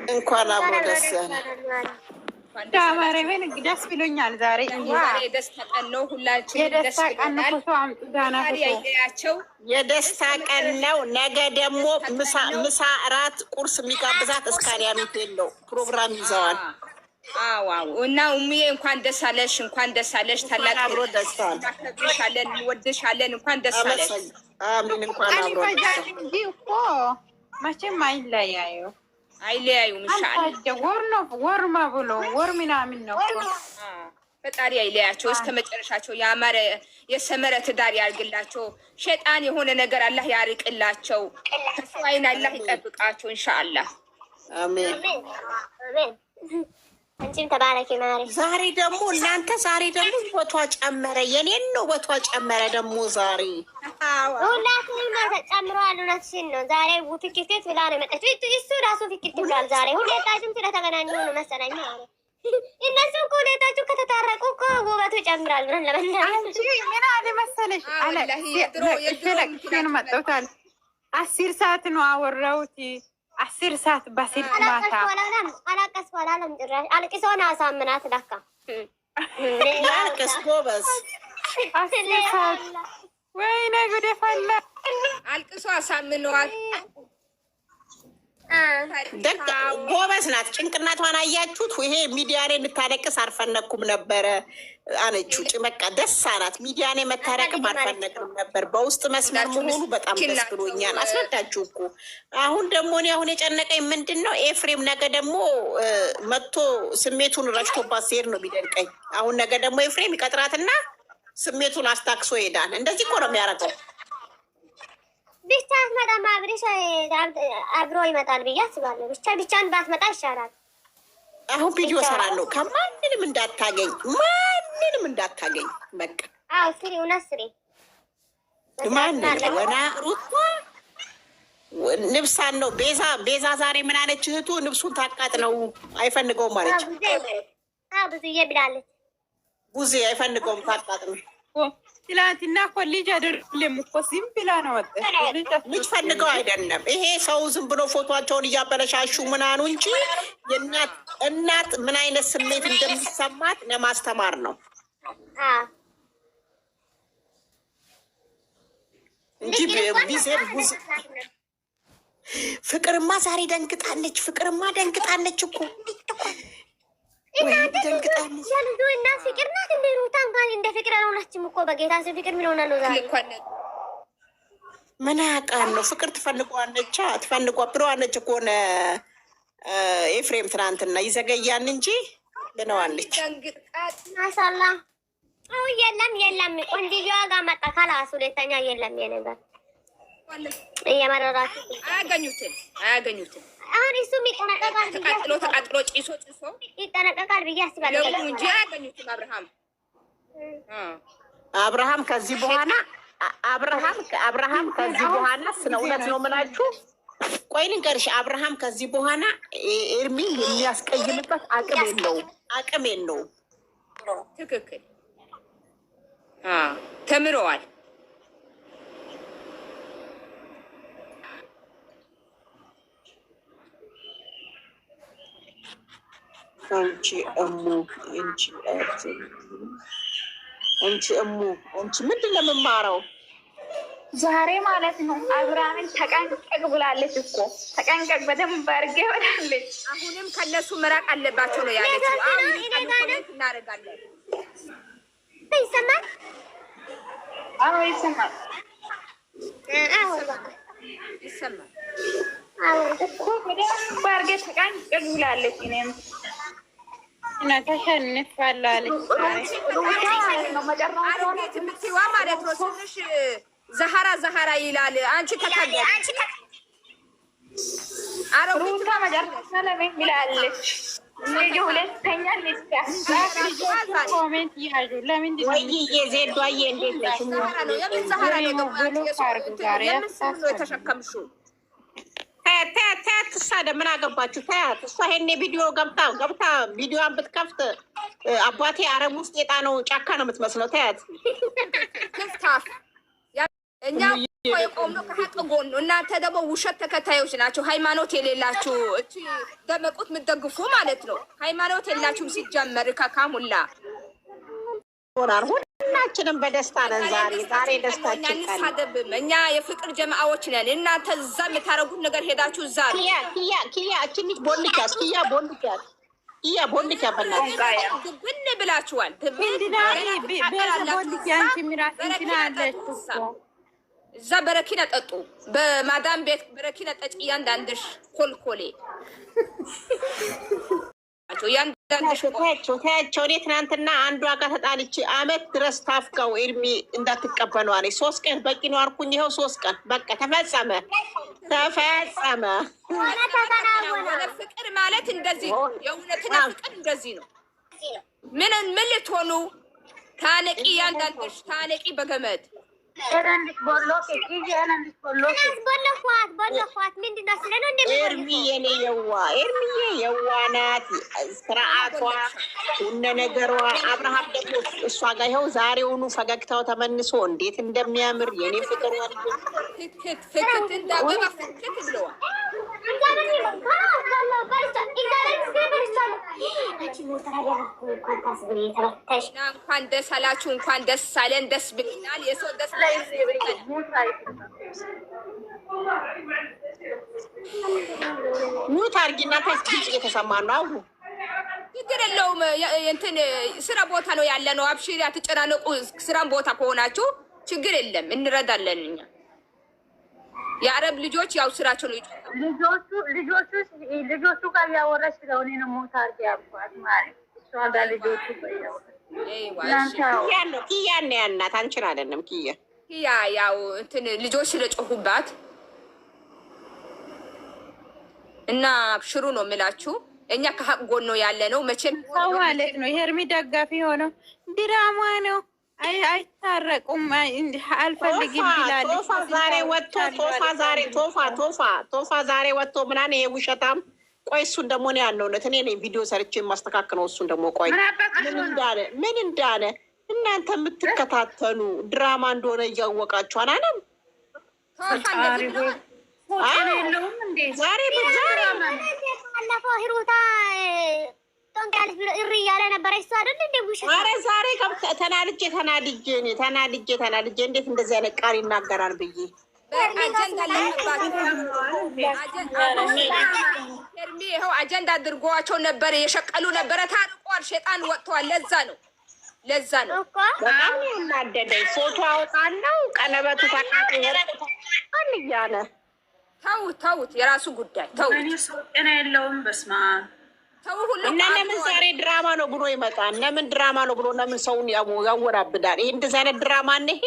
እንኳን አብሮ ደስ ያለ ዳማረቤን ደስ ብሎኛል። ዛሬ የደስታ ቀን ነው። ሁላችንም ደስ ብሎናል። የደስታ ቀን ነው። ነገ ደግሞ ምሳ፣ እራት፣ ቁርስ የሚጋብዛት እስካሪያን ሆቴል ነው ፕሮግራም ይዘዋል። አዎ እና ኡሚዬ እንኳን ደስ አለሽ፣ እንኳን ደስ አለሽ። ታላቅ አብሮ ደስታል እናከብርሻለን፣ እንወድሻለን። እንኳን ደስ አለሽ። አሜን። እንኳን አብሮ ደስ እንጂ እኮ መቼም አይለያዩ አይለያዩም። ኢንሻአላህ ወር ብሎ ወር ምናምን ነው። ፈጣሪ አይለያቸው እስከ መጨረሻቸው። ያማረ የሰመረ ትዳር ያርግላቸው። ሸይጣን የሆነ ነገር አላህ ያርቅላቸው። ከሰው አይን አላህ ይጠብቃቸው ኢንሻአላህ። አሜን። አንቺም ተባረኪ ማሪ። ዛሬ ደግሞ እናንተ ውበቷ ጨመረ። የኔን ነው ውበቷ ጨመረ ደግሞ ዛሬ። ሁላችንም ተጨምረዋል። እውነትሽን ነው። ዛሬ ፍክክት ብላ ነው የመጣችው። እሱ ራሱ ፍክክት ብሏል ዛሬ። ሁለታችሁም ስለተገናኙ ነው መሰለኝ ማለት እነሱ እኮ ሁለታችሁ ከተታረቁ እኮ ውበቱ ይጨምራል ብለን አንቺ ምን አለ መሰለሽ መጠውታል 10 ሰዓት ነው አወራሁት። 10 ሰዓት በስልክ ማታ አላቀስኩ አላለም። ጭራሽ አልቅሶን አሳምናት ለካ ያልቅስ ጎበዝ። 10 ሰዓት ወይኔ ጉዴ ፈላ። አልቅሶ አሳምነዋል። ደግ ጎበዝ ናት። ጭንቅላቷን አያችሁት? ይሄ ሚዲያ ላይ የምታለቅስ አልፈነኩም ነበረ አለችው። በቃ ደስ አላት። ሚዲያ ላይ መታረቅም አልፈነቅም ነበር። በውስጥ መስመር መሆኑ በጣም ደስ ብሎኛል። አስረዳችሁ እኮ። አሁን ደግሞ እኔ የጨነቀኝ ምንድን ነው ኤፍሬም ነገ ደግሞ መጥቶ ስሜቱን ረሽቶባት ሲሄድ ነው የሚደንቀኝ። አሁን ነገ ደግሞ ኤፍሬም ይቀጥራትና ስሜቱን አስታክሶ ይሄዳል። እንደዚህ እኮ ነው የሚያደርገው። ብቻ አትመጣም። አብሬሽ አብሮ ይመጣል ብዬ አስባለሁ። ብቻን ባትመጣ ይሻላል። አሁን ቪዲዮ ሰራለሁ። ከማንንም እንዳታገኝ በቃ። አዎ ስሪ፣ እውነት ስሪ። ማንን ወና ሩታ ንብሳን ነው። ቤዛ ዛሬ ምን አለች እህቱ? ንብሱን ታቃጥ ነው አይፈልገውም አለች። ብዙዬ ብላለች። ብዙ አይፈልገውም ታቃጥ ነው። ትላንትና እኮ ልጅ አይደለም እኮ ዝም ብላ ነው ወጣች። ልጅ ፈልገው አይደለም። ይሄ ሰው ዝም ብሎ ፎቶቸውን እያበለሻሹ ምናኑ እንጂ እናት ምን አይነት ስሜት እንደሚሰማት ለማስተማር ነው እንጂ ፍቅርማ ዛሬ ደንግጣለች። ፍቅርማ ደንግጣለች እኮ ደንግጣለች። እና ፍቅር ናት እንደ ሩታ እንኳን እንደ ፍቅር አልሆናችም እኮ በጌታ ስም። ፍቅር ምን ሆና ነው ዛሬ? ምን ያውቃል ነው ፍቅር ትፈልጓለች ብለዋለች እኮ ኤፍሬም ትናንትና። ይዘገያን እንጂ ብለዋለች። ማሻላ የለም ቆንጆዋ ጋር መጣ ካላስ ሁለተኛ የለም የነበር እየመረራችሁ አያገኙትም። አሁን እሱ ይጠነቀቃል። ተቃጥሎ ጭሶ ይጠነቀቃል ብዬ አስባለሁ እንጂ አያገኙትም። አብርሃም ከዚህ በኋላ አብርሃም ከዚህ በኋላ ስለ እውነት ነው የምላችሁ። ቆይ ልንገርሽ፣ አብርሃም ከዚህ በኋላ ኤርሚ የሚያስቀይምበት አቅም የለውም። ትክክል ተምረዋል። አንቺ ምንድን ነው የምማረው ዛሬ ማለት ነው? አብርሃምን ተቀንቀቅ ብላለች እኮ ተቀንቀቅ፣ በደንብ አድርጌ ብላለች። አሁንም ከነሱ መራቅ አለባቸው ነው ያለችው። እናደርጋለን። ይሰማል? አዎ ይሰማል። እኮ በደንብ አድርጌ ተቀንቀቅ ብላለች። እኔም ተሸንፋለች ማለት ነው። ትንሽ ዛሃራ ይላል። አንቺ ሩታ መጨረሻ ለምን ብላለች? ሁለተኛ ኮሜንት ያዙ። ለምንድን ዜዷዬ እንዴት ነሽ? የተሸከምሽው ተያት ትሳደ ምን አገባችሁ? ተያት። እሷ ይሄኔ ቪዲዮ ገብታ ቪዲዮን ብትከፍት አባቴ አረብ ውስጥ የጣነው ጫካ ነው የምትመስለው። ተያት። ክፍታፍ እኛ የቆምነው ከሀቅ ጎን ነው። እናንተ ደግሞ ውሸት ተከታዮች ናቸው። ሃይማኖት የሌላችሁ እቺ ደመቁት የምትደግፉ ማለት ነው። ሃይማኖት የላችሁም ሲጀመር ከካሙላ ሁላችንም በደስታ ነን። ዛሬ ደስታችን አንሳደብም። እኛ የፍቅር ጀማዓዎች ነን። እናንተ እዛ የምታረጉት ነገር ሄዳችሁ እዛ ኪያ እችንች ቦልኪያስ ኪያ ቦልኪያ በእናትሽ ብን ብላችኋል። እዛ በረኪና ጠጡ። በማዳም ቤት በረኪና ጠጭ። እያንዳንድሽ ኮልኮሌ ታያቸው። እኔ ትናንትና አንዷ ጋር ተጣልቼ አመት ድረስ ታፍቀው ኤርሚ እንዳትቀበሉ አለኝ። 3 ቀን በቂ ነው አልኩኝ። ይኸው 3 ቀን በቃ ተፈጸመ። ፍቅር ማለት እንደዚህ ነው። የእውነትና ፍቅር እንደዚህ ነው። ምን ልትሆኑ ታነቂ፣ እያንዳንድሽ ታነቂ በገመድ ኤርሚዬ የዋ ናት። ስርዓቷ ሁነ ነገሯ። አብርሃም ደግሞ እሷ ጋር ይኸው ዛሬውኑ ፈገግታው ተመልሶ እንዴት እንደሚያምር የኔ ፍቅር ፍክት እንዳበባ ፍክት ብለዋል። እንኳን ደስ አላችሁ፣ እንኳን ደስ አለን። ደስ ብሎናል። የሰው ደስ ሙት አድርጊና ከስኪጭ እየተሰማ ነው። አሁን ችግር የለውም። እንትን ስራ ቦታ ነው ያለ ነው። አብሽሪ፣ አትጨናነቁ። ስራም ቦታ ከሆናችሁ ችግር የለም፣ እንረዳለን እኛ። የአረብ ልጆች ያው ስራቸው ነው። ልጆቹ ጋር ያወራች ስለሆነ ነው ሞት አድርጊ ያልኳት ማለት እሷ ጋር ልጆቹ ኪያ ነው ያልናት፣ አንቺን አይደለም። ኪያ ያው እንትን ልጆች ስለጮሁባት እና አብሽሩ ነው የምላችሁ። እኛ ከሀቅ ጎን ነው ያለ ነው። መቼም ሰው ማለት ነው የሄርሚ ደጋፊ ሆነው ድራማ ነው። አይታረቁም። አልፈልግም ይላል። ቶፋ ዛሬ ወጥቶ ምናምን ይሄ ውሸታም። ቆይ እሱን ደግሞ ነው ያለውነት እኔ ቪዲዮ ሰርቼ የማስተካክለው። እሱን ደግሞ ቆይ ምን እንዳለ እናንተ የምትከታተሉ ድራማ እንደሆነ እያወቃችሁ አላለም። ዛሬ ሂሩታ እሪ እያለ ነበረ። እሱ አይደል እንደ ውሸት። ኧረ ዛሬ ተናድጄ እንዴት እንደዚህ አይነት ቃል ይናገራል ብዬ ይኸው አጀንዳ አድርጓቸው ነበረ። የሸቀሉ ነበረ። ታርቋል። ሸጣን ወጥተዋል። ለዛ ነው በጣም እናደደኝ። ፎቶ አወጣለሁ ቀለበቱ ተቃጥ እያለ ተውት። የራሱ ጉዳይ ተውት። ጤና የለውም። በስመ አብ እና ለምን ዛሬ ድራማ ነው ብሎ ይመጣል? ለምን ድራማ ነው ብሎ ለምን ሰውን ያወራብዳል? ይህ እንደዚህ አይነት ድራማ ነው ይሄ።